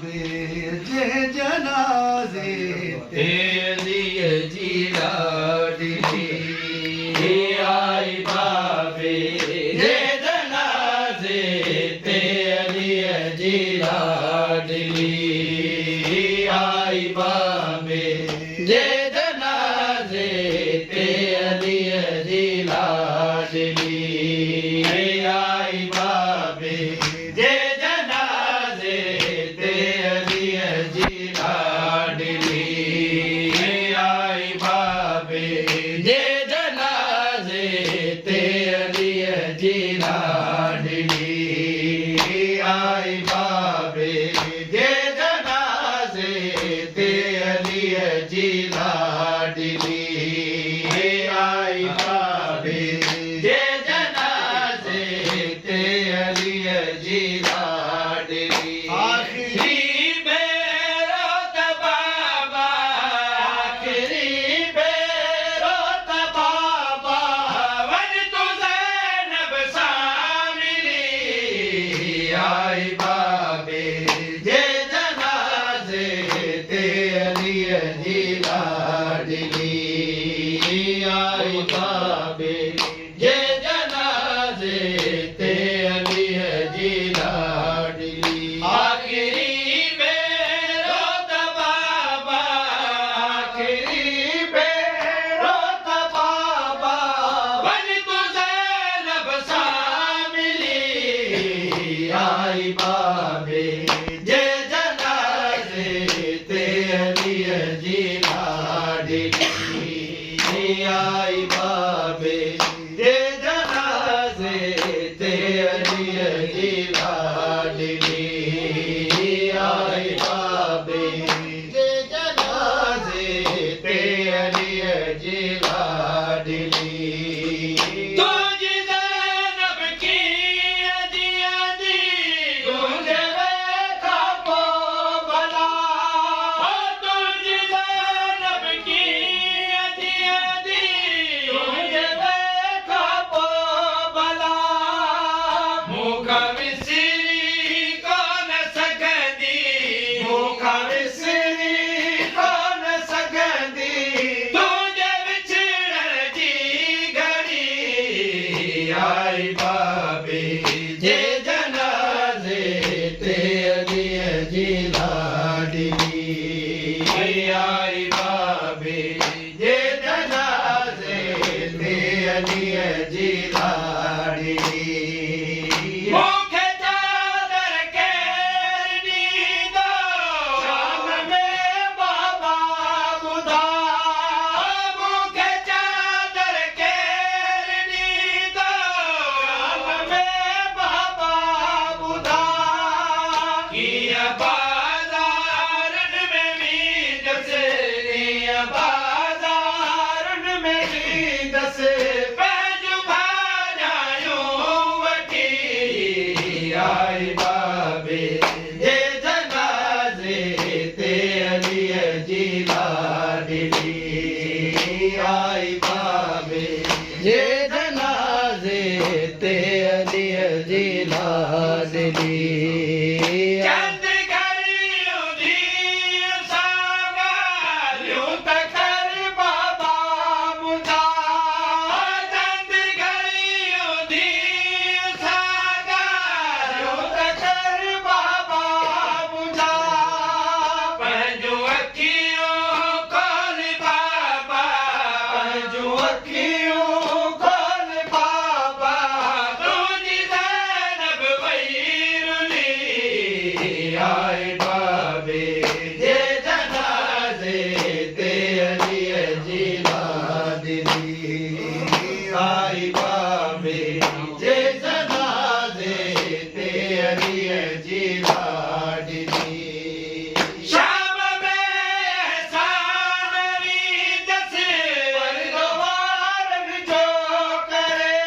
जे जनाज़े तेलिय जी लाडली आई बाबे जे जनाज़े तेलिय जी लाडली आई बाबे जे जनाज़े तेलिय जी लाडली आई बाबे जे जनाज़े तेलिय जी लाडली आई बाबे जे जनाज़े तेलिय जी लाडली आई बाबे जे जनाज़े तेलिय जी लाडली आई बाबे जे जनाज़े तेलिय जी लाडली आखिरी बेरोत बाबा आखिरी बेरोत बाबा वन तू ज़ैनब सामिली आई बाबे जे जनाज़े तेलिय जी लाडली आई बाबे जे जनाज़े तेलिय जी लाडली आखिरी बेरोत बाबा आखिरी बेरोत बाबा वन तू ज़ैनब सामिली आई बाबे जे जनाज़े तेलिय जी लाडली आई बाबे जे जनाज़े तेलिय जी लाडली आई बाबे जे जनाज़े तेलिय जी लाडली तुझी ज़ैनब की अजी गूंजे खापो भला तुझी ज़ैनब की अजी गूंजे खापो भला मुख विसरी कोन सघंदी मुख विसरी कोन सघंदी तुझे विछड़ण जी घड़ी आई बाबे जे जनाज़े तेलिय जी लाडली आई बाबे जे जनाज़े तेलिय जी लाडली मूंखे चादर केरु ॾींदो शाम में बाबा ॿुधा मूंखे चादर केरु ॾींदो शाम में बाबा ॿुधा कीअं बाज़ारनि में वेंदसि कीअं बाज़ारनि में वेंदसि पंहिंजूं भाॼायूं वठी आई बाबे जे जनाज़े तेलिय जी लाडली आई बाबे जे जनाज़े तेलिय जी लाडली चंद घड़ियूं धीअ सां ॻाल्हियूं त कर बाबा ॿुधा चंद घड़ियूं धीअ सां ॻाल्हियूं त कर बाबा ॿुधा पंहिंजूं अखियूं खोल बाबा पंहिंजूं अखियूं खोल बाबा तुंहिंजी ज़ैनब वई रुली आई बाबे जे जनाज़े तेलिय जी लाडली आई बाबे जे जनाज़े तेलिय जी लाडली शाम में एहसान वींदसि परगवारनि जो करे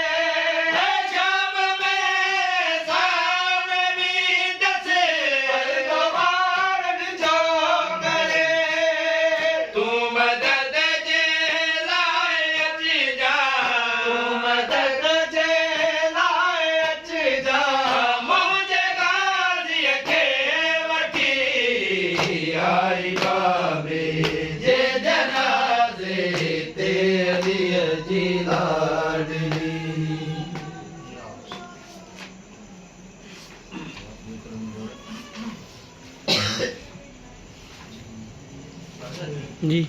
शाम में एहसान वींदसि परगवारनि दिय जी लाडली जी